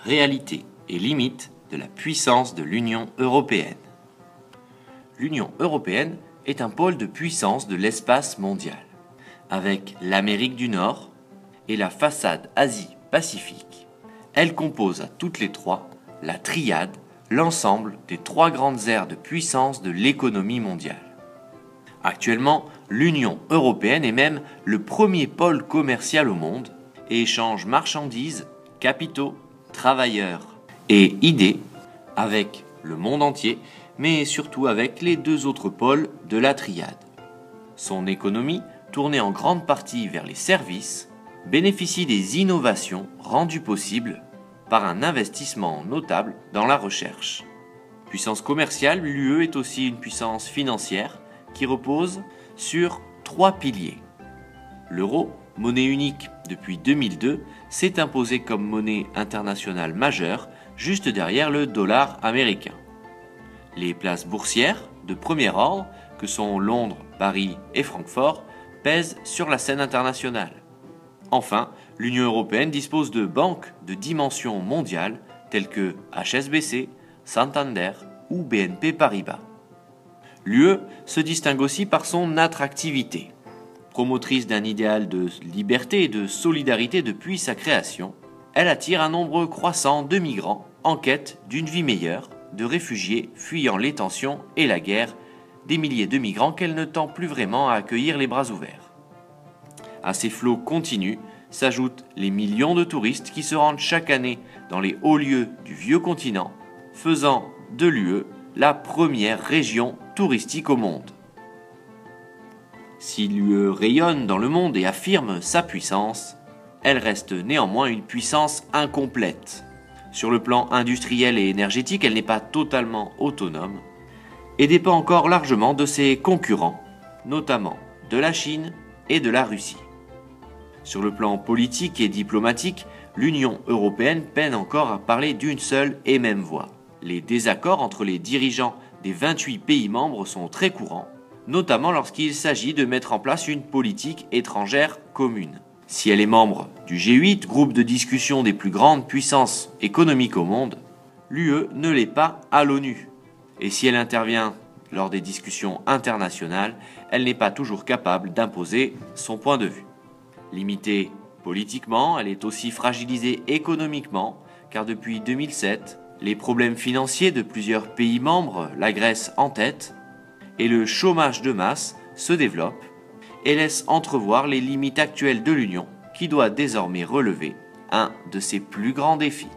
Réalité et limite de la puissance de l'Union européenne. L'Union européenne est un pôle de puissance de l'espace mondial, avec l'Amérique du Nord et la façade Asie-Pacifique. Elle compose à toutes les trois la triade, l'ensemble des trois grandes aires de puissance de l'économie mondiale. Actuellement, l'Union européenne est même le premier pôle commercial au monde et échange marchandises, capitaux, travailleurs et idées avec le monde entier, mais surtout avec les deux autres pôles de la triade. Son économie, tournée en grande partie vers les services, bénéficie des innovations rendues possibles par un investissement notable dans la recherche. Puissance commerciale, l'UE est aussi une puissance financière qui repose sur trois piliers. L'euro, monnaie unique depuis 2002, s'est imposé comme monnaie internationale majeure, juste derrière le dollar américain. Les places boursières de premier ordre, que sont Londres, Paris et Francfort, pèsent sur la scène internationale. Enfin, l'Union européenne dispose de banques de dimension mondiale telles que HSBC, Santander ou BNP Paribas. L'UE se distingue aussi par son attractivité. Promotrice d'un idéal de liberté et de solidarité depuis sa création, elle attire un nombre croissant de migrants en quête d'une vie meilleure, de réfugiés fuyant les tensions et la guerre, des milliers de migrants qu'elle ne tend plus vraiment à accueillir les bras ouverts. À ces flots continus s'ajoutent les millions de touristes qui se rendent chaque année dans les hauts lieux du vieux continent, faisant de l'UE la première région touristique au monde. Si l'UE rayonne dans le monde et affirme sa puissance, elle reste néanmoins une puissance incomplète. Sur le plan industriel et énergétique, elle n'est pas totalement autonome et dépend encore largement de ses concurrents, notamment de la Chine et de la Russie. Sur le plan politique et diplomatique, l'Union européenne peine encore à parler d'une seule et même voix. Les désaccords entre les dirigeants des 28 pays membres sont très courants, notamment lorsqu'il s'agit de mettre en place une politique étrangère commune. Si elle est membre du G8, groupe de discussion des plus grandes puissances économiques au monde, l'UE ne l'est pas à l'ONU. Et si elle intervient lors des discussions internationales, elle n'est pas toujours capable d'imposer son point de vue. Limitée politiquement, elle est aussi fragilisée économiquement, car depuis 2007, les problèmes financiers de plusieurs pays membres, la Grèce en tête, et le chômage de masse se développent et laissent entrevoir les limites actuelles de l'Union qui doit désormais relever un de ses plus grands défis.